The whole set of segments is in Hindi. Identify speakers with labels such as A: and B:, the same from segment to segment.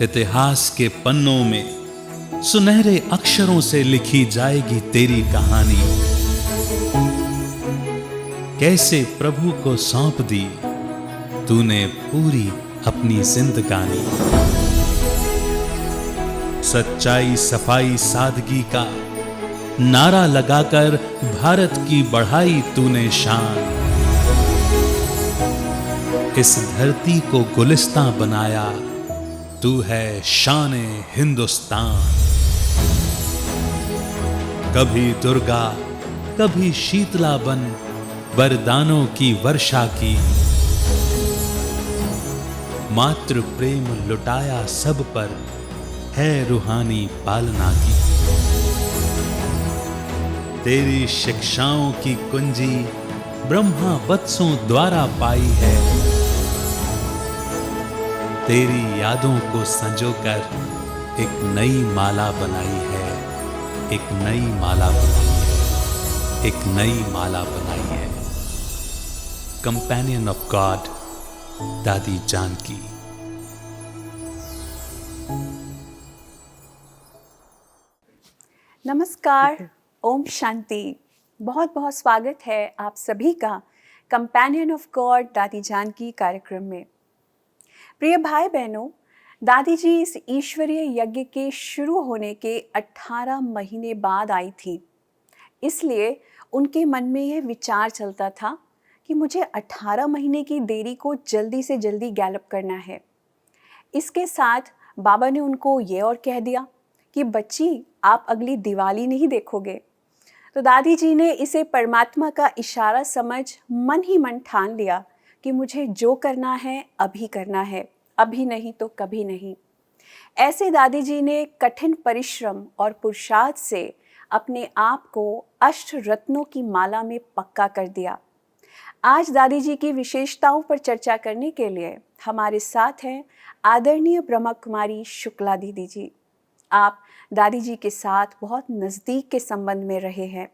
A: इतिहास के पन्नों में सुनहरे अक्षरों से लिखी जाएगी तेरी कहानी। कैसे प्रभु को सौंप दी तूने पूरी अपनी जिंदगानी। सच्चाई, सफाई, सादगी का नारा लगाकर भारत की बढ़ाई तूने शान। इस धरती को गुलिस्तां बनाया तू है शान-ए हिंदुस्तान। कभी दुर्गा, कभी शीतला बन वरदानों की वर्षा की। मातृ प्रेम लुटाया सब पर है रूहानी पालना की। तेरी शिक्षाओं की कुंजी ब्रह्मा वत्सों द्वारा पाई है। तेरी यादों को संजोकर एक नई माला बनाई है, एक नई माला बनाई है, एक नई माला बनाई है। कंपेनियन ऑफ गॉड, दादी जानकी।
B: नमस्कार, ओम शांति। बहुत बहुत स्वागत है आप सभी का कंपेनियन ऑफ गॉड दादी जानकी कार्यक्रम में। प्रिय भाई बहनों, दादी जी इस ईश्वरीय यज्ञ के शुरू होने के 18 महीने बाद आई थी। इसलिए उनके मन में यह विचार चलता था कि मुझे 18 महीने की देरी को जल्दी से जल्दी गैलप करना है। इसके साथ बाबा ने उनको ये और कह दिया कि बच्ची, आप अगली दिवाली नहीं देखोगे। तो दादी जी ने इसे परमात्मा का इशारा समझ मन ही मन ठान लिया कि मुझे जो करना है अभी करना है, अभी नहीं तो कभी नहीं। ऐसे दादी जी ने कठिन परिश्रम और पुरुषार्थ से अपने आप को अष्ट रत्नों की माला में पक्का कर दिया। आज दादी जी की विशेषताओं पर चर्चा करने के लिए हमारे साथ हैं आदरणीय ब्रह्मा कुमारी शुक्ला दीदी जी। आप दादी जी के साथ बहुत नज़दीक के संबंध में रहे हैं।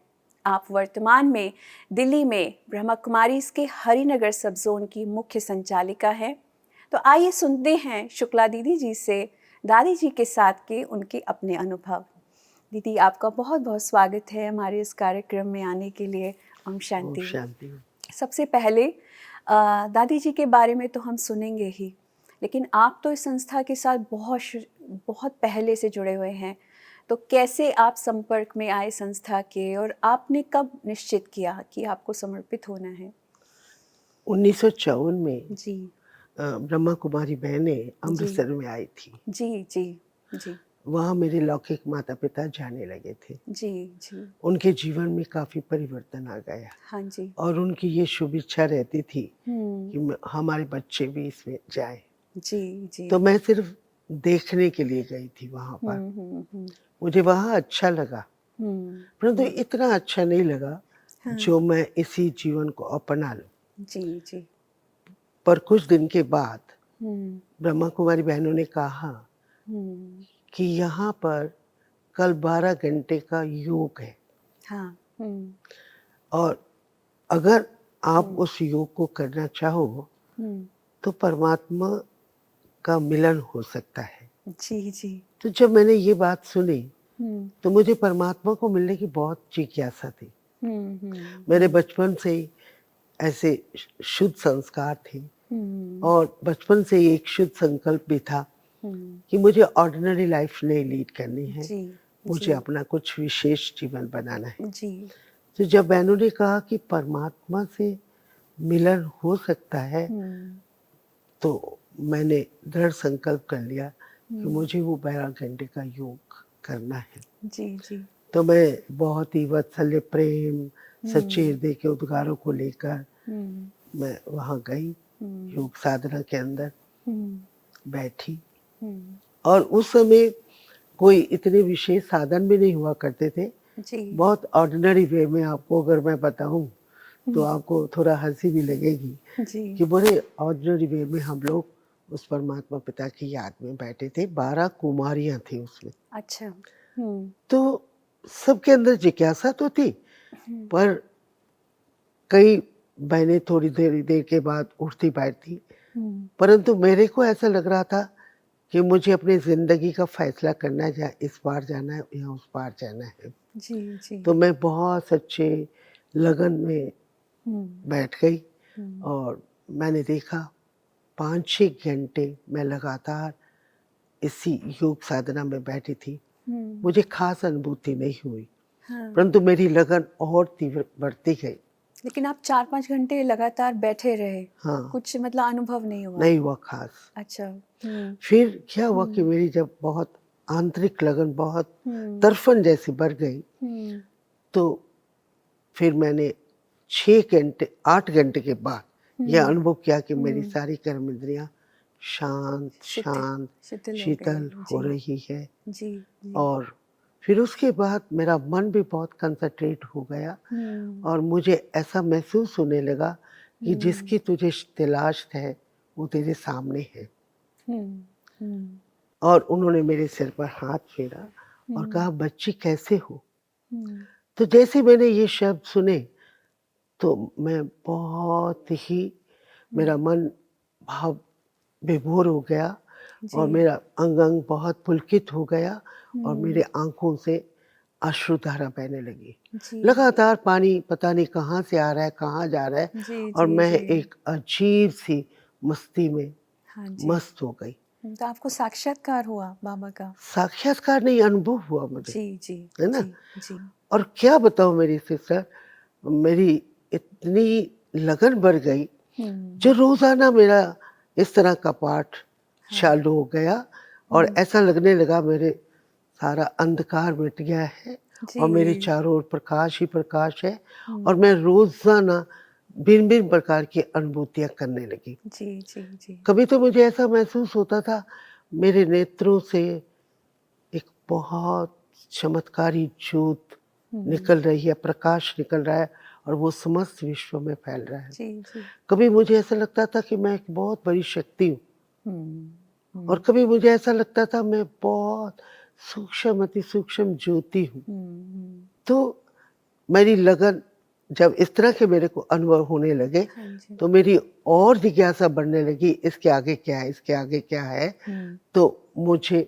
B: आप वर्तमान में दिल्ली में ब्रह्मा कुमारीज़ के हरिनगर सब जोन की मुख्य संचालिका हैं। तो आइए सुनते हैं शुक्ला दीदी जी से दादी जी के साथ के उनके अपने अनुभव। दीदी, आपका बहुत बहुत स्वागत है हमारे इस कार्यक्रम में आने के लिए। ओम शांति।
C: ओम शांति।
B: सबसे पहले दादी जी के बारे में तो हम सुनेंगे ही, लेकिन आप तो इस संस्था के साथ बहुत पहले से जुड़े हुए हैं। तो कैसे आप संपर्क में आए संस्था के, और आपने कब निश्चित किया कि आपको समर्पित होना है?
C: 1954 में
B: जी
C: ब्रह्मा कुमारी बहनें अमृतसर में आई थी।
B: जी जी जी
C: वहाँ मेरे लौकिक माता पिता जाने लगे थे।
B: जी जी।
C: उनके जीवन में काफ़ी परिवर्तन आ गया।
B: हाँ जी।
C: और उनकी ये शुभ इच्छा रहती थी
B: हम्म।
C: कि हमारे बच्चे भी इसमें जाएं।
B: जी जी।
C: तो मैं सिर्फ देखने के लिए गई थी वहाँ पर। मुझे वहाँ अच्छा लगा, परंतु इतना अच्छा नहीं लगा जो मैं इसी जीवन को अपना लूं।
B: जी जी।
C: पर कुछ दिन के बाद ब्रह्मा कुमारी बहनों ने कहा कि यहाँ पर कल 12 घंटे का योग है।
B: हाँ।
C: और अगर आप उस योग को करना चाहो तो परमात्मा का मिलन हो सकता है।
B: जी जी।
C: तो जब मैंने ये बात सुनी तो मुझे परमात्मा को मिलने की बहुत जिज्ञासा थी। मेरे बचपन से ही ऐसे शुद्ध संस्कार थे और बचपन से ही एक शुद्ध संकल्प भी था कि मुझे ऑर्डिनरी लाइफ नहीं लीड करनी है। मुझे अपना कुछ विशेष जीवन बनाना है। तो जब बहनों ने कहा कि परमात्मा से मिलन हो सकता है तो मैंने दृढ़ संकल्प कर लिया कि मुझे वो 12 घंटे का योग करना है।
B: जी जी।
C: तो मैं बहुत ही वात्सल्य, प्रेम, सच्चे हृदय के उद्गारों को लेकर मैं वहाँ गई, योग साधना के अंदर बैठी। और उस समय कोई इतने विशेष साधन भी नहीं हुआ करते थे। बहुत ऑर्डिनरी वे में आपको अगर मैं बताऊं तो आपको थोड़ा हंसी भी लगेगी कि बड़े ऑर्डिनरी वे में हम लोग उस परमात्मा पिता की याद में बैठे थे। 12 कुमारियां थी उसमें।
B: अच्छा।
C: तो सबके अंदर जिज्ञासा तो थी, पर कई बहनें थोड़ी देर के बाद उठती बैठती, परंतु मेरे को ऐसा लग रहा था कि मुझे अपनी जिंदगी का फैसला करना है, या इस पार जाना है या उस पार जाना है।
B: जी जी।
C: तो मैं बहुत सच्चे लगन में बैठ गई और मैंने देखा 5-6 घंटे मैं लगातार इसी योग साधना में बैठी थी। मुझे खास अनुभूति नहीं हुई,
B: हाँ।
C: परंतु मेरी लगन और तीव्र बढ़ती गई।
B: लेकिन आप 4-5 घंटे लगातार बैठे रहे,
C: हाँ,
B: कुछ मतलब अनुभव नहीं हुआ?
C: नहीं हुआ खास।
B: अच्छा।
C: फिर क्या हुआ कि मेरी जब बहुत आंतरिक लगन बहुत तड़फन जैसी बढ़ गई, तो फिर मैंने 8 घंटे के बाद यह अनुभव किया कि मेरी सारी कर्म इंद्रियां शांत शांत
B: शिथिल हो
C: शीतल
B: गई।
C: हो
B: जी
C: रही है।
B: जी जी।
C: और फिर उसके बाद मेरा मन भी बहुत कंसंट्रेट हो गया और मुझे ऐसा महसूस होने लगा कि जिसकी तुझे तलाश है वो तेरे सामने है। और उन्होंने मेरे सिर पर हाथ फेरा और कहा, बच्ची कैसे हो? तो जैसे मैंने ये शब्द सुने तो मैं बहुत ही, मेरा मन भाव विभोर हो गया और मेरा अंग अंग बहुत पुलकित हो गया और मेरे आंखों से अश्रुधारा बहने लगी। लगातार पानी पता नहीं कहाँ से आ रहा है, कहाँ जा रहा है,
B: जी
C: और
B: जी
C: मैं
B: जी।
C: एक अजीब सी मस्ती में
B: हाँ जी।
C: मस्त हो गई।
B: तो आपको साक्षात्कार हुआ बाबा का?
C: साक्षात्कार नहीं, अनुभव हुआ मुझे,
B: जी जी
C: है ना?
B: जी जी।
C: और क्या बताऊं मेरी सिस्टर, मेरी इतनी लगन बढ़ गई जो रोजाना मेरा इस तरह का पाठ चालू हो गया और ऐसा लगने लगा मेरे सारा अंधकार मिट गया है और मेरे
B: जी
C: चारों ओर प्रकाश ही प्रकाश है और मैं रोजाना भिन्न भिन्न प्रकार की अनुभूतियां करने लगी।
B: जी जी जी।
C: कभी तो मुझे ऐसा महसूस होता था मेरे नेत्रों से एक बहुत चमत्कारी ज्योत निकल रही है, प्रकाश निकल रहा है और वो समस्त विश्व में फैल रहा है।
B: जी जी।
C: कभी मुझे ऐसा लगता था कि मैं एक बहुत बड़ी शक्ति हूँ और कभी मुझे ऐसा लगता था मैं बहुत सूक्ष्म अति सूक्ष्म ज्योति हूँ। तो मेरी लगन जब इस तरह के मेरे को अनुभव होने लगे
B: हाँ जी।
C: तो मेरी और जिज्ञासा बढ़ने लगी, इसके आगे क्या है, इसके आगे क्या है। तो मुझे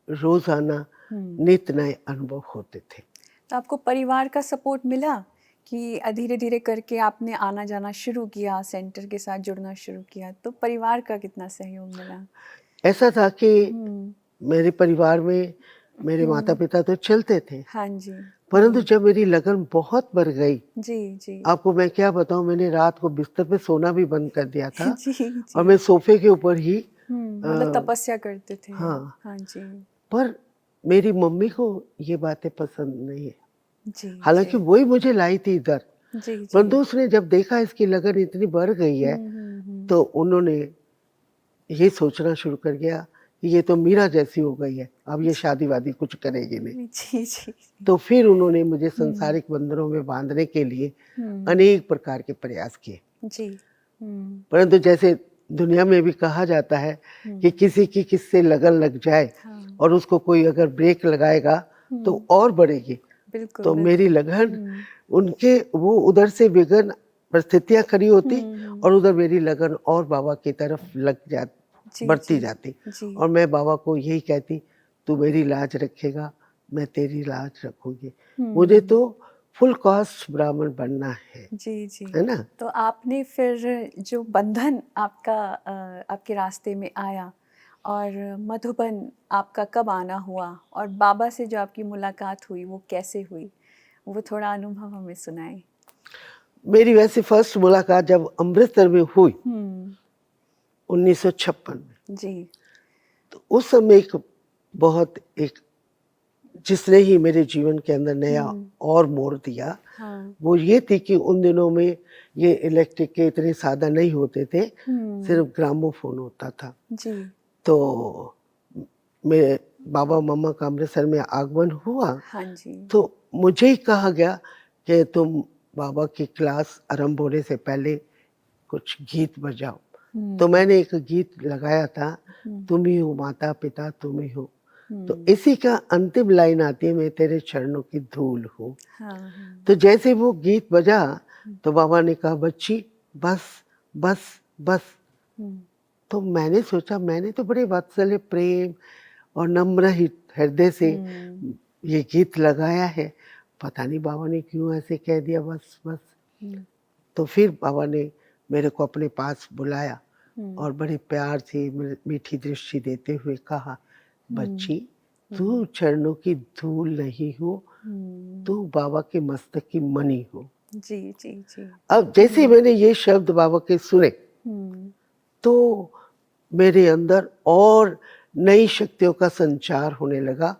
C: रोजाना नित नए अनुभव होते थे।
B: तो आपको परिवार का सपोर्ट मिला कि धीरे धीरे करके आपने आना जाना शुरू किया, सेंटर के साथ जुड़ना शुरू किया, तो परिवार का कितना सहयोग मिला?
C: ऐसा था कि मेरे परिवार में मेरे माता पिता तो चलते थे,
B: हाँ जी।
C: परंतु जब मेरी लगन बहुत बढ़ गई,
B: जी जी।
C: आपको मैं क्या बताऊं, मैंने रात को बिस्तर पे सोना भी बंद कर दिया था
B: जी जी।
C: और मैं सोफे के ऊपर ही
B: मतलब तपस्या करते थे।
C: हाँ।
B: हाँ जी।
C: पर मेरी मम्मी को ये बातें पसंद नहीं है,
B: जी
C: हालांकि
B: जी
C: वही मुझे लाई थी इधर,
B: जी जी।
C: परंतु उसने जब देखा इसकी लगन इतनी बढ़ गई है तो उन्होंने ये सोचना शुरू कर दिया कि ये तो मीरा जैसी हो गई है, अब ये शादी वादी कुछ करेगी नहीं।
B: जी जी।
C: तो फिर उन्होंने मुझे संसारिक बंधनों में बांधने के लिए अनेक प्रकार के प्रयास किए,
B: जी।
C: परंतु जैसे दुनिया में भी कहा जाता है कि किसी की किससे लगन लग जाए
B: हाँ।
C: और उसको कोई अगर ब्रेक लगाएगा तो और बढ़ेगी।
B: बिल्कुल
C: तो मेरी
B: बिल्कुल।
C: लगन उनके वो उधर से विघ्न परिस्थितियां खड़ी होती और उधर मेरी लगन और बाबा की तरफ लग जाती,
B: जी
C: बढ़ती
B: जी
C: जाती
B: जी।
C: और मैं बाबा को यही कहती, तू मेरी लाज रखेगा, मैं तेरी लाज रखूंगी। मुझे तो फुल कास्ट ब्राह्मण बनना है
B: जी जी।
C: ना?
B: तो आपने फिर जो बंधन आपका आपके रास्ते में आया और मधुबन आपका कब आना हुआ और बाबा से जो आपकी मुलाकात हुई वो कैसे हुई, वो थोड़ा अनुभव हमें सुनाएं।
C: मेरी वैसे फर्स्ट मुलाकात जब अमृतसर में हुई 1956 में,
B: जी
C: तो उस समय एक बहुत एक जिसने ही मेरे जीवन के अंदर नया और मोड़ दिया,
B: हाँ।
C: वो ये थी कि उन दिनों में ये इलेक्ट्रिक के इतने साधन नहीं होते थे, सिर्फ ग्रामोफोन होता था।
B: जी
C: तो मेरे बाबा मम्मा का अमृतसर में आगमन हुआ
B: हाँ जी।
C: तो मुझे ही कहा गया कि तुम बाबा की क्लास आरंभ होने से पहले कुछ गीत बजाओ। तो मैंने एक गीत लगाया था, तुम ही हो माता पिता तुम ही हो। तो इसी का अंतिम लाइन आती है, मैं तेरे चरणों की धूल हूँ।
B: हाँ हाँ।
C: तो जैसे वो गीत बजा तो बाबा ने कहा, बच्ची बस बस बस। तो मैंने सोचा, मैंने तो बड़े वात्सल्य, प्रेम और नम्र हृदय से ये गीत लगाया है, पता नहीं बाबा ने क्यों ऐसे कह दिया, बस बस। तो फिर बाबा ने मेरे को अपने पास बुलाया और बड़े प्यार से मीठी दृष्टि देते हुए कहा, बच्ची तू चरणों की धूल नहीं हो, तू बाबा के मस्तक की मणि हो।
B: जी जी जी।
C: अब जैसे मैंने ये शब्द बाबा के सुने तो मेरे अंदर और नई शक्तियों का संचार होने लगा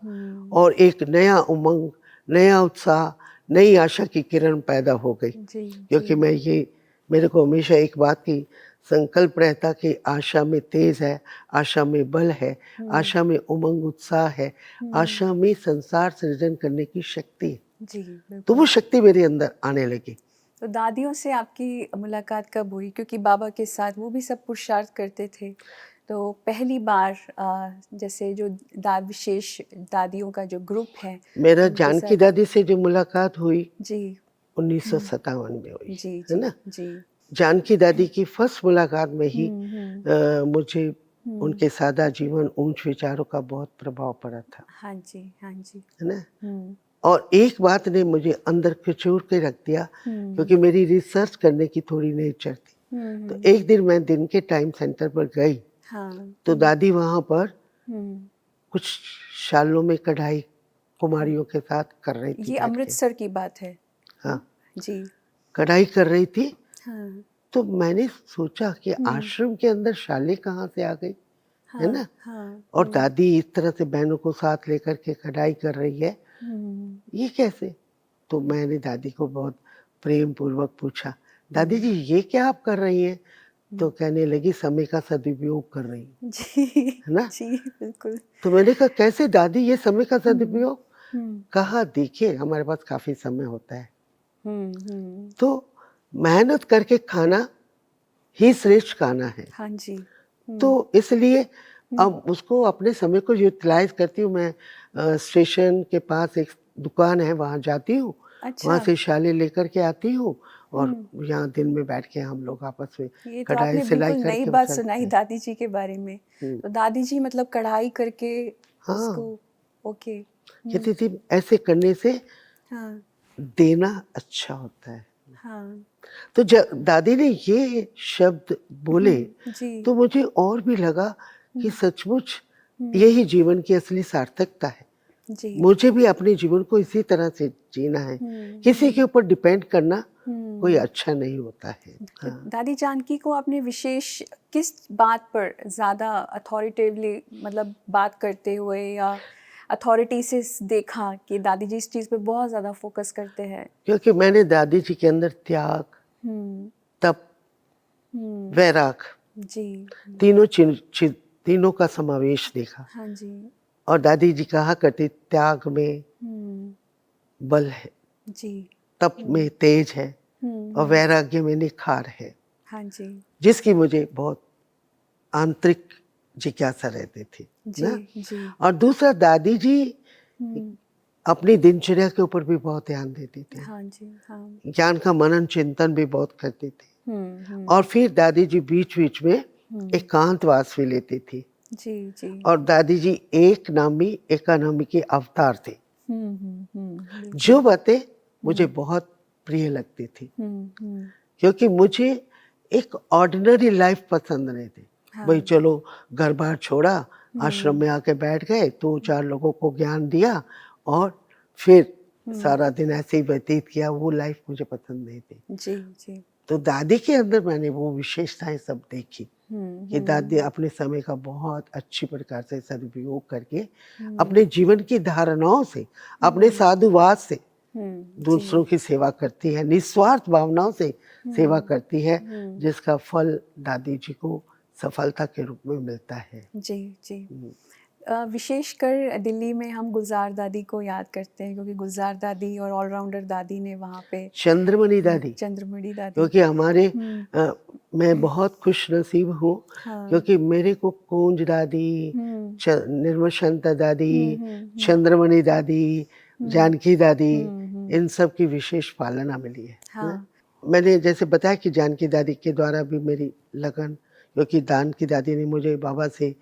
C: और एक नया उमंग, नया उत्साह, नई आशा की किरण पैदा हो गई। क्योंकि मेरे को हमेशा एक बात की संकल्प रहता कि आशा में तेज है, आशा में बल है, आशा में उमंग उत्साह है, आशा में संसार सृजन करने की शक्ति है।
B: जी,
C: तो वो शक्ति मेरे अंदर आने लगी।
B: तो दादियों से आपकी मुलाकात कब हुई? क्योंकि बाबा के साथ वो भी सब पुरुषार्थ करते थे, तो पहली बार जैसे जो विशेष दादियों का जो ग्रुप है,
C: मेरा जानकी दादी से जो मुलाकात हुई
B: जी
C: 1957 में हुई,
B: जी
C: है ना?
B: जी।
C: जानकी दादी की फर्स्ट मुलाकात में ही मुझे उनके सादा जीवन, ऊंच विचारों का बहुत प्रभाव पड़ा था।
B: हाँ जी, हाँ जी।
C: है ना? और एक बात ने मुझे अंदर खिंचोर के रख दिया, क्योंकि मेरी रिसर्च करने की थोड़ी नेचर थी। तो एक दिन मैं दिन के टाइम सेंटर पर गई, तो दादी वहाँ पर कुछ शालों में कढ़ाई कुमारियों के साथ कर रही थी।
B: ये अमृतसर की बात है।
C: हाँ
B: जी।
C: कढ़ाई कर रही थी।
B: हाँ।
C: तो मैंने सोचा कि आश्रम के अंदर शाले कहाँ से आ गई, है ना? और दादी इस तरह से बहनों को साथ लेकर के कढ़ाई कर रही है, ये कैसे? तो मैंने दादी को बहुत प्रेम पूर्वक पूछा, दादी जी ये क्या आप कर रही हैं? तो कहने लगी, समय का सदुपयोग कर रही हूँ।
B: जी,
C: है ना?
B: जी बिल्कुल।
C: तो मैंने कहा कैसे दादी ये समय का सदुपयोग? कहा देखिए हमारे पास काफी समय होता है, तो मेहनत करके खाना ही श्रेष्ठ खाना है।
B: हाँ जी।
C: तो इसलिए अब उसको अपने समय को यूटिलाइज करती हूँ। मैं स्टेशन के पास एक दुकान है, वहाँ जाती हूँ। अच्छा। वहाँ से शाले लेकर के आती हूँ और यहाँ दिन में बैठ के हम लोग आपस में कढ़ाई सिलाई करके
B: नई बात सुनाई दादी जी के बारे में। तो दादी जी मतलब कढ़ाई करके उसको ओके
C: कहती थी ऐसे करने से देना अच्छा होता है।
B: हाँ।
C: तो जब दादी ने ये शब्द बोले तो मुझे और भी लगा कि सचमुच यही जीवन की असली सार्थकता है। मुझे भी अपने जीवन को इसी तरह से जीना है, किसी के ऊपर डिपेंड करना कोई अच्छा नहीं होता है। हाँ।
B: दादी जानकी को आपने विशेष किस बात पर ज़्यादा अथॉरिटेटिवली मतलब बात करते हुए या अथॉरिटी से देखा कि दादी जी इस चीज़ पे बहुत ज़्यादा फोकस करते हैं?
C: क्योंकि मैंने दादी जी के अंदर त्याग, तप, वैराग जी तीनों का समावेश देखा।
B: हाँ जी।
C: और दादी जी कहा करती, त्याग में बल है जी, तप में तेज है और वैराग्य में निखार है।
B: हाँ जी।
C: जिसकी मुझे बहुत आंतरिक जिज्ञासा रहती थी जी, ना? जी। और दूसरा दादी जी अपनी दिनचर्या के ऊपर भी बहुत ध्यान देती थी।
B: हाँ जी, हाँ।
C: ज्ञान का मनन चिंतन भी बहुत करती थी। और फिर दादी जी बीच बीच में एकांतवास भी लेती थी जी जी। और दादी जी एकानामी के अवतार थे। जो बातें मुझे बहुत प्रिय लगती थी, क्योंकि मुझे एक ऑर्डिनरी लाइफ पसंद नहीं थी। भाई चलो घर बार छोड़ा, आश्रम में आके बैठ गए, 2-4 लोगों को ज्ञान दिया और फिर सारा दिन ऐसे ही व्यतीत किया, वो लाइफ मुझे पसंद नहीं थी जी जी। तो दादी के अंदर मैंने वो विशेषताएं सब देखी कि दादी अपने समय का बहुत अच्छी प्रकार से सदुपयोग करके अपने जीवन की धारणाओं से, अपने साधुवाद से दूसरों की सेवा करती है, निस्वार्थ भावनाओं से सेवा करती है, जिसका फल दादी जी को सफलता के रूप में मिलता है जी जी।
B: विशेषकर दिल्ली में हम गुलजार दादी को याद करते हैं, क्योंकि गुलजार दादी और ऑलराउंडर दादी ने वहाँ पे
C: चंद्रमणि दादी, क्योंकि हमारे मैं बहुत खुश नसीब हूँ। हाँ। क्योंकि मेरे को कुंज दादी, निर्मलशांता दादी, चंद्रमणि दादी, जानकी दादी, इन सब की विशेष पालना मिली है। हाँ। मैंने जैसे बताया कि जानकी दादी के द्वारा भी मेरी लगन क्योंकि दान की दादी ने मुझे बाबा से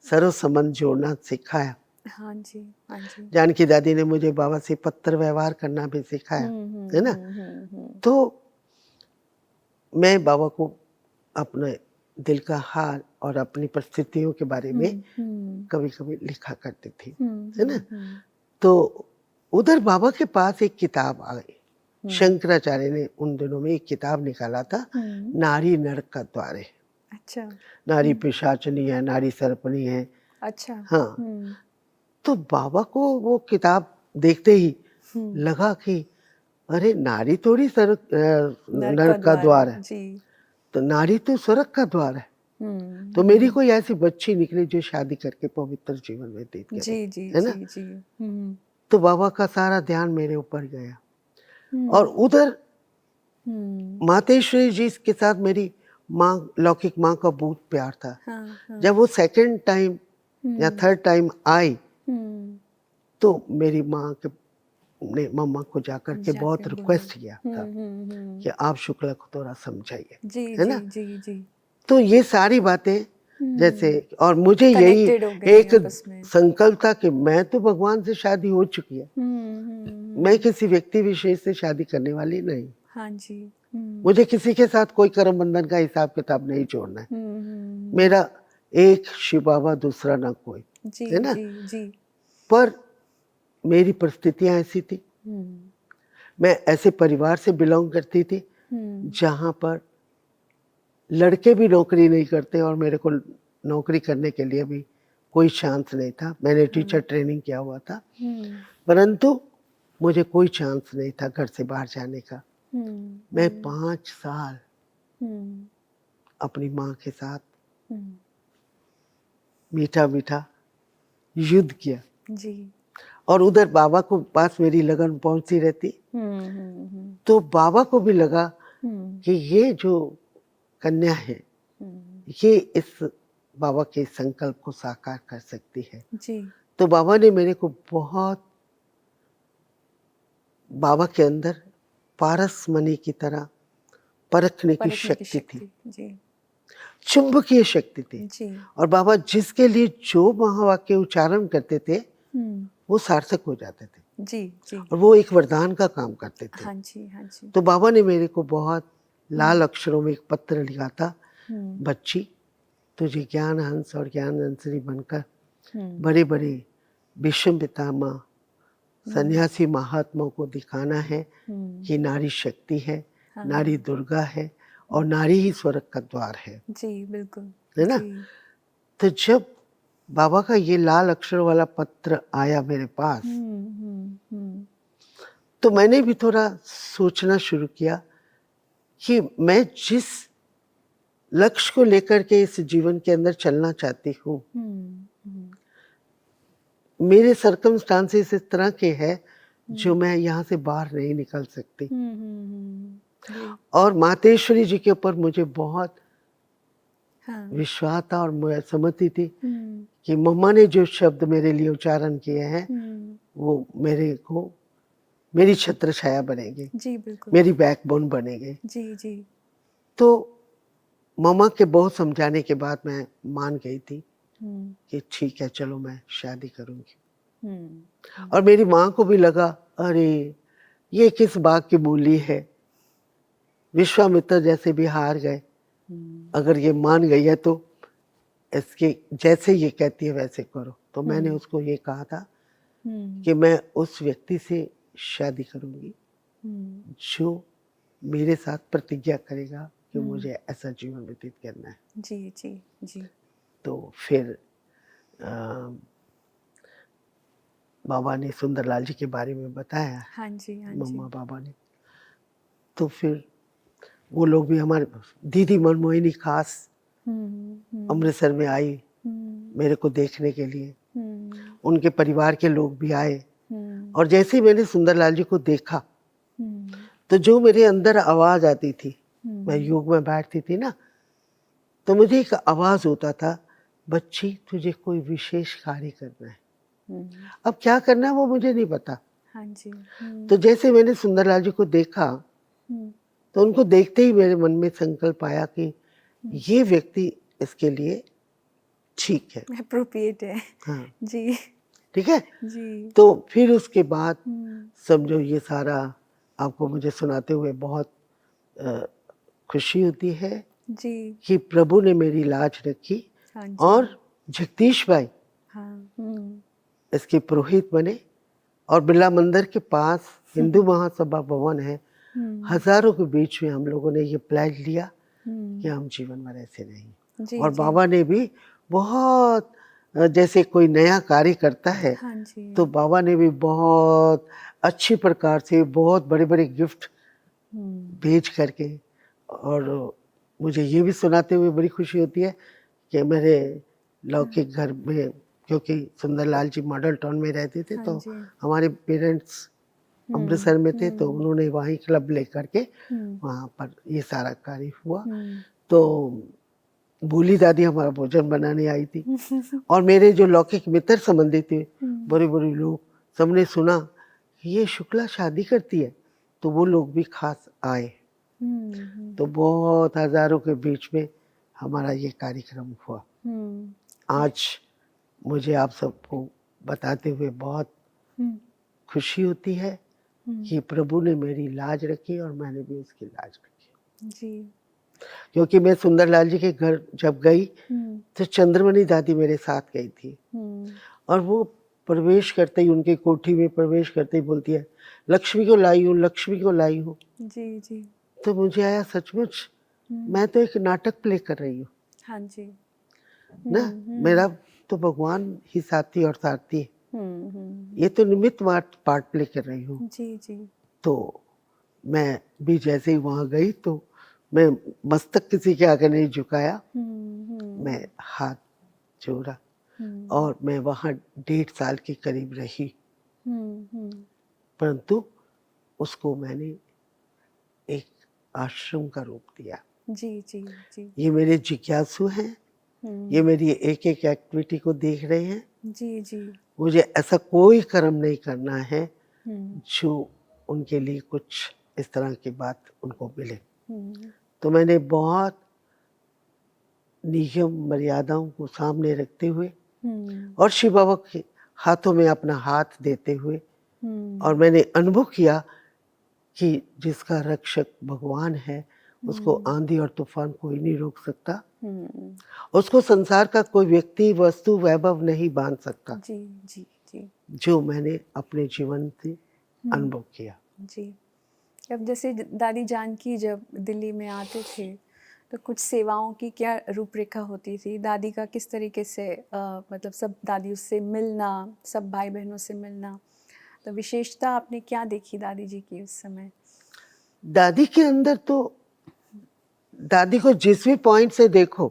C: सर्व संबंध जोड़ना सिखाया।
B: हाँ जी, हाँ जी।
C: जान की दादी ने मुझे बाबा से पत्र व्यवहार करना भी सिखाया, है ना। तो मैं बाबा को अपने दिल का हाल और अपनी परिस्थितियों के बारे में कभी कभी लिखा करती थी, है ना। तो उधर बाबा के पास एक किताब आई, शंकराचार्य ने उन दिनों में एक किताब निकाला था, नारी नरक का द्वार है।
B: अच्छा।
C: नारी पिशाचनी है, नारी सर्पणी है।
B: अच्छा।
C: हाँ। तो बाबा को वो किताब देखते ही लगा कि अरे नारी थोड़ी नरक का द्वार है,
B: जी।
C: तो नारी तो स्वर्ग का द्वार है। तो मेरी कोई ऐसी बच्ची निकली जो शादी करके पवित्र जीवन व्यतीत करे,
B: जी जी
C: है ना।
B: जी जी।
C: तो बाबा का सारा ध्यान मेरे ऊपर गया, और उधर मातेश्वरी जी के साथ मेरी माँ, लौकिक माँ का बहुत प्यार था।
B: हाँ।
C: जब वो सेकंड टाइम या थर्ड टाइम आई तो मेरी माँ के ने मम्मा को जाकर के बहुत रिक्वेस्ट किया था कि आप शुक्ला को थोड़ा समझाइए,
B: जी,
C: है ना।
B: जी जी जी।
C: तो ये सारी बातें जैसे, और मुझे यही एक संकल्प था कि मैं तो भगवान से शादी हो चुकी है, मैं किसी व्यक्ति विशेष से शादी करने वाली नहीं।
B: हाँ जी।
C: मुझे किसी के साथ कोई कर्म बंधन का हिसाब किताब नहीं जोड़ना है। मेरा एक शिव बाबा, दूसरा ना कोई, है ना।
B: जी जी।
C: पर मेरी परिस्थितियां ऐसी थी, मैं ऐसे परिवार से बिलोंग करती थी जहां पर लड़के भी नौकरी नहीं करते और मेरे को नौकरी करने के लिए भी कोई चांस नहीं था। मैंने टीचर ट्रेनिंग किया हुआ था, परंतु मुझे कोई चांस नहीं था घर से बाहर जाने का। मैं 5 साल अपनी माँ के साथ मीठा मीठा युद्ध किया
B: जी।
C: और उधर बाबा को पास मेरी लगन पहुंचती रहती। तो बाबा को भी लगा कि ये जो कन्या है ये इस बाबा के संकल्प को साकार कर सकती है।
B: जी।
C: तो बाबा ने मेरे को बहुत, बाबा के अंदर पारस मणि की तरह परखने की शक्ति थी,
B: जी।
C: चुंबकीय शक्ति थी
B: जी।
C: और बाबा जिसके लिए जो महावाक्य उच्चारण करते थे वो सार्थक हो जाते थे।
B: जी जी।
C: और वो एक वरदान का काम करते थे।
B: हाँ जी, हाँ जी।
C: तो बाबा ने मेरे को बहुत लाल अक्षरों में एक पत्र लिखा था, बच्ची तुझे ज्ञान हंस और ज्ञान हंसरी बनकर बड़े बड़े विश्व पितामह सन्यासी महात्माओं को दिखाना है कि नारी शक्ति है, नारी दुर्गा है और नारी ही स्वर्ग का द्वार है।
B: जी बिल्कुल,
C: है ना। तो जब बाबा का ये लाल अक्षर वाला पत्र आया मेरे पास तो मैंने भी थोड़ा सोचना शुरू किया कि मैं जिस लक्ष्य को लेकर के इस जीवन के अंदर चलना चाहती हूँ, मेरे सर्कमस्टांसेस इस तरह के हैं जो मैं यहाँ से बाहर नहीं निकल सकती। और मातेश्वरी जी के ऊपर मुझे बहुत विश्वास था और मुझे समझती थी कि मम्मा ने जो शब्द मेरे लिए उच्चारण किए हैं वो मेरे को, मेरी छत्र छाया बनेगी।
B: जी बिल्कुल। मेरी
C: बैकबोन बनेगी।
B: जी जी। तो
C: मम्मा के बहुत समझाने के बाद मैं मान गई थी कि ठीक है चलो मैं शादी करूंगी। और मेरी माँ को भी लगा अरे ये किस बाग की मूली है, विश्वामित्र जैसे भी हार गए, अगर ये मान गई है तो इसके जैसे ये कहती है वैसे करो। तो मैंने उसको ये कहा था कि मैं उस व्यक्ति से शादी करूंगी जो मेरे साथ प्रतिज्ञा करेगा कि मुझे ऐसा जीवन व्यतीत करना है।
B: जी जी जी।
C: तो फिर बाबा ने सुंदरलाल जी के बारे में बताया।
B: हाँ जी, हाँ
C: मम्मा बाबा ने। तो फिर वो लोग भी, हमारे दीदी मनमोहिनी खास अमृतसर में आई मेरे को देखने के लिए, उनके परिवार के लोग भी आए। और जैसे ही मैंने सुंदरलाल जी को देखा तो जो मेरे अंदर आवाज आती थी, मैं योग में बैठती थी ना, तो मुझे एक आवाज होता था, बच्ची तुझे कोई विशेष कार्य करना है। अब क्या करना है वो मुझे नहीं पता।
B: हाँ जी।
C: तो जैसे मैंने सुंदरलाल जी को देखा तो उनको देखते ही मेरे मन में संकल्प आया कि ये व्यक्ति इसके लिए ठीक है।
B: अप्रोप्रिएट है।
C: हाँ,
B: जी
C: ठीक है।
B: जी।
C: तो फिर उसके बाद समझो ये सारा आपको मुझे सुनाते हुए बहुत अ, खुशी होती है
B: जी।
C: कि प्रभु ने मेरी लाज रखी
B: हाँ जी।
C: और जगदीश भाई
B: हाँ।
C: इसके पुरोहित बने और बिरला मंदिर के पास हिंदू महासभा भवन है। हजारों के बीच में हम लोगों ने ये प्लेज लिया कि हम जीवन में ऐसे नहीं।
B: जी
C: और
B: जी।
C: बाबा ने भी बहुत जैसे कोई नया कार्य करता है
B: हाँ जी।
C: तो बाबा ने भी बहुत अच्छी प्रकार से बहुत बड़े बड़े गिफ्ट भेज करके, और मुझे ये भी सुनाते हुए बड़ी खुशी होती है कि मेरे लौकिक घर में, क्योंकि सुंदरलाल जी मॉडल टाउन में रहते थे
B: हाँ
C: तो
B: जी।
C: हमारे पेरेंट्स अमृतसर में थे तो उन्होंने वहीं क्लब लेकर के वहाँ पर ये सारा कार्य हुआ। तो भूली दादी हमारा भोजन बनाने आई थी और मेरे जो लौकिक मित्र संबंधी थे बड़े बड़े लोग, सबने सुना कि ये शुक्ला शादी करती है तो वो लोग भी खास आए। तो बहुत हजारों के बीच में हमारा ये कार्यक्रम हुआ। आज मुझे आप सबको बताते हुए बहुत खुशी होती है कि प्रभु ने मेरी लाज रखी और मैंने भी उसकी लाज रखी।
B: जी।
C: क्योंकि मैं सुंदरलाल जी के घर जब गई तो चंद्रमणि दादी मेरे साथ गई थी और वो प्रवेश करते ही, उनके कोठी में प्रवेश करते ही बोलती है, लक्ष्मी को लाई हूँ, लक्ष्मी को लाई हूँ।
B: जी जी।
C: तो मुझे आया सचमुच मैं तो एक नाटक प्ले कर रही हूँ।
B: हाँ जी।
C: ना, मेरा तो भगवान ही साथी और सारथी है, ये तो निमित्त पार्ट प्ले कर रही हूँ।
B: जी जी।
C: तो मैं भी जैसे ही वहां गई तो मैं मस्तक किसी के आगे नहीं झुकाया, मैं हाथ जोड़ा और मैं वहां 1.5 साल के करीब रही। परंतु उसको मैंने एक आश्रम का रूप दिया।
B: जी जी जी।
C: ये मेरे जिज्ञासु हैं, ये मेरी एक एक एक्टिविटी को देख रहे हैं।
B: जी जी।
C: मुझे ऐसा कोई कर्म नहीं करना है जो उनके लिए कुछ इस तरह की बात उनको मिले। तो मैंने बहुत नियम मर्यादाओं को सामने रखते हुए और शिव बाबा के हाथों में अपना हाथ देते हुए, और मैंने अनुभव किया कि जिसका रक्षक भगवान है उसको आंधी और तूफान कोई नहीं रोक सकता, उसको संसार का कोई व्यक्ति वस्तु वैभव नहीं बांध सकता।
B: जी जी जी।
C: जो मैंने अपने जीवन से अनुभव किया।
B: जी। अब जैसे दादी जानकी जब दिल्ली में आते थे तो कुछ सेवाओं की क्या रूपरेखा होती थी? दादी का किस तरीके से मतलब सब दादियों से मिलना, सब भाई बहनों से मिलना, तो विशेषता आपने क्या देखी दादी जी की उस समय?
C: दादी के अंदर तो, दादी को जिस भी पॉइंट से देखो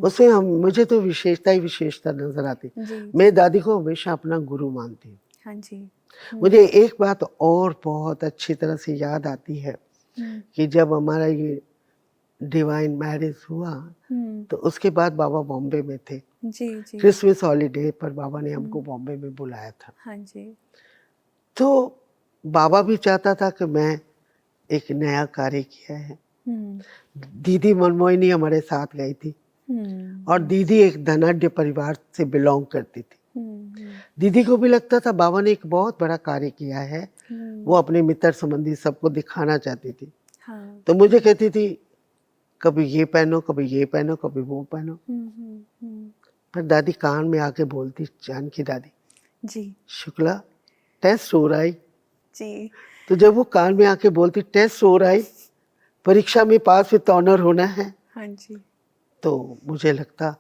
C: उसमें मुझे तो विशेषता ही विशेषता नजर आती। मैं दादी को हमेशा अपना गुरु मानती हूँ।
B: हाँ जी।
C: मुझे एक बात और बहुत अच्छी तरह से याद आती है कि जब हमारा ये डिवाइन मैरिज हुआ तो उसके बाद बाबा बॉम्बे में थे।
B: जी जी।
C: क्रिसमस हॉलीडे पर बाबा ने हमको बॉम्बे में बुलाया था।
B: हाँ जी।
C: तो बाबा भी चाहता था कि मैं एक नया कार्य किया है। दीदी मनमोहिनी हमारे साथ गई थी और दीदी एक धनाढ्य परिवार से बिलोंग करती थी। दीदी को भी लगता था बाबा ने एक बहुत बड़ा कार्य किया है, वो अपने मित्र संबंधी सबको दिखाना चाहती थी।
B: हाँ।
C: तो मुझे कहती थी कभी ये पहनो, कभी ये पहनो, कभी वो पहनो। पर दादी कान में आके बोलती, जानकी दादी
B: जी
C: शुक्ला टेस्ट हो रहा है
B: जी।
C: तो जब वो कान में आके बोलती टेस्ट हो रहा है, परीक्षा में पास विद ऑनर होना है,
B: हाँ जी,
C: तो मुझे लगता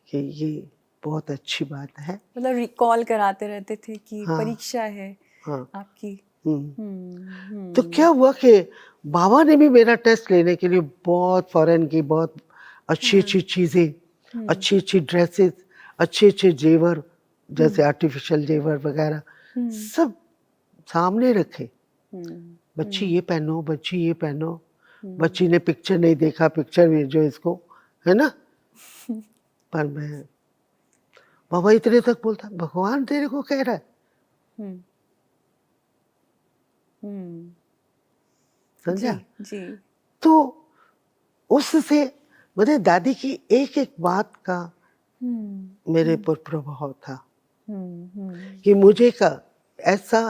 C: कि ये बहुत अच्छी बात है।
B: मतलब रिकॉल कराते रहते थे कि
C: हाँ,
B: परीक्षा है
C: हाँ,
B: आपकी।
C: तो क्या हुआ कि बाबा ने भी मेरा टेस्ट लेने के लिए बहुत फॉरेन की बहुत अच्छी अच्छी चीजें, अच्छी अच्छी ड्रेसेस, अच्छे अच्छे जेवर, जैसे आर्टिफिशियल जेवर वगैरह सब सामने रखे। बच्ची ये पहनो, बच्ची ये पहनो। बच्ची ने पिक्चर नहीं देखा, पिक्चर भेजो इसको, है ना। पर मैं, बाबा इतने तक बोलता भगवान तेरे को कह रहा है। समझा?
B: जी जी।
C: तो उससे मुझे दादी की एक एक बात का मेरे पर प्रभाव था कि मुझे का ऐसा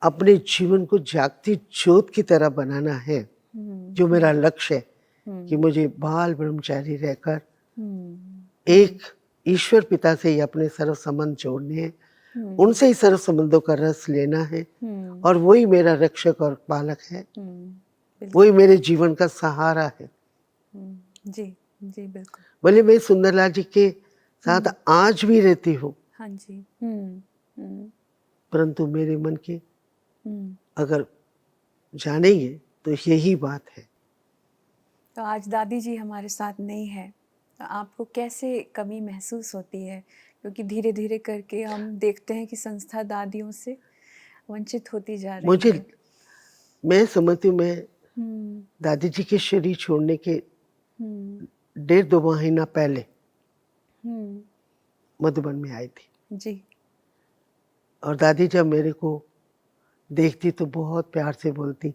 C: अपने जीवन को जागती ज्योत की तरह बनाना है, जो मेरा लक्ष्य है कि मुझे बाल ब्रह्मचारी रहकर एक ईश्वर पिता से ही अपने सर्व संबंध जोड़ने हैं, उनसे ही सर्व संबंधों का रस लेना है, और वही मेरा रक्षक और पालक है, वही मेरे जीवन का सहारा है।
B: जी जी बिल्कुल।
C: भले मैं सुंदरलाल जी के साथ आज भी रहती हूँ,
B: हाँ जी।
C: परंतु मेरे मन के अगर जानेंगे तो यही बात है।
B: तो आज दादी जी हमारे साथ नहीं है, तो आपको कैसे कमी महसूस होती है? क्योंकि धीरे धीरे करके हम देखते हैं कि संस्था दादियों से वंचित होती जा रही
C: मुझे
B: है।
C: मैं समझती हूँ, मैं दादी जी के शरीर छोड़ने के 1.5-2 महीना पहले मधुबन में आई थी,
B: जी।
C: और दादी जब मेरे को देखती तो बहुत प्यार से बोलती,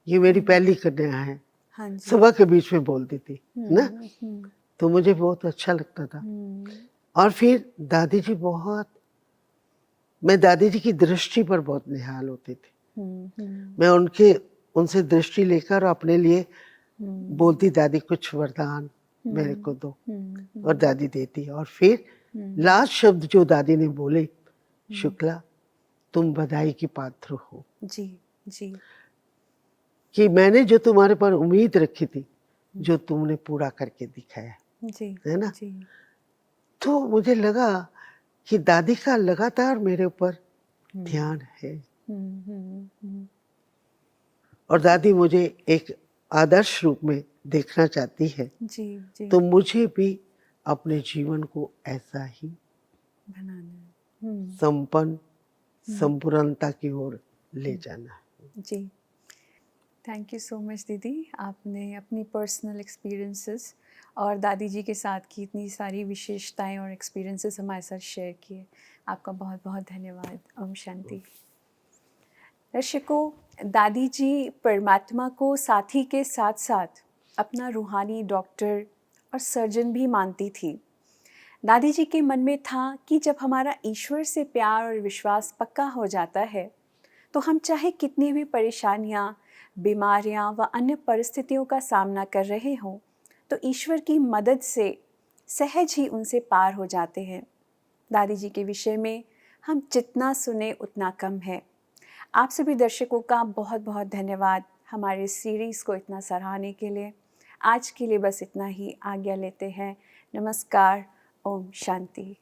C: ये मेरी पहली कन्या है।
B: हाँ जी।
C: सुबह के बीच में बोलती थी ना, तो मुझे बहुत अच्छा लगता था। और फिर दादी जी मैं दादी जी की दृष्टि पर बहुत निहाल होती थी। मैं उनसे दृष्टि लेकर अपने लिए बोलती, दादी कुछ वरदान मेरे को दो, और दादी देती। और फिर लास्ट शब्द जो दादी ने बोले, शुक्ला तुम बधाई की पात्र हो।
B: जी जी।
C: कि मैंने जो तुम्हारे पर उम्मीद रखी थी, जो तुमने पूरा करके दिखाया,
B: जी
C: है ना।
B: जी।
C: तो मुझे लगा कि दादी का लगातार मेरे ऊपर ध्यान है, और दादी मुझे एक आदर्श रूप में देखना चाहती है।
B: जी जी।
C: तो मुझे भी अपने जीवन को ऐसा ही
B: बनाना है।
C: संपन्न, संपूर्णता की ओर ले जाना है।
B: जी। थैंक यू सो मच दीदी, आपने अपनी पर्सनल एक्सपीरियंसेस और दादी जी के साथ की इतनी सारी विशेषताएं और एक्सपीरियंसेस हमारे साथ शेयर किए। आपका बहुत बहुत धन्यवाद। ओम शांति। दर्शकों, दादी जी परमात्मा को साथी के साथ साथ अपना रूहानी डॉक्टर और सर्जन भी मानती थी। दादी जी के मन में था कि जब हमारा ईश्वर से प्यार और विश्वास पक्का हो जाता है, तो हम चाहे कितनी भी परेशानियाँ, बीमारियाँ व अन्य परिस्थितियों का सामना कर रहे हों, तो ईश्वर की मदद से सहज ही उनसे पार हो जाते हैं। दादी जी के विषय में हम जितना सुने उतना कम है। आप सभी दर्शकों का बहुत बहुत धन्यवाद हमारे सीरीज़ को इतना सराहने के लिए। आज के लिए बस इतना ही, आज्ञा लेते हैं। नमस्कार। ओम शांति।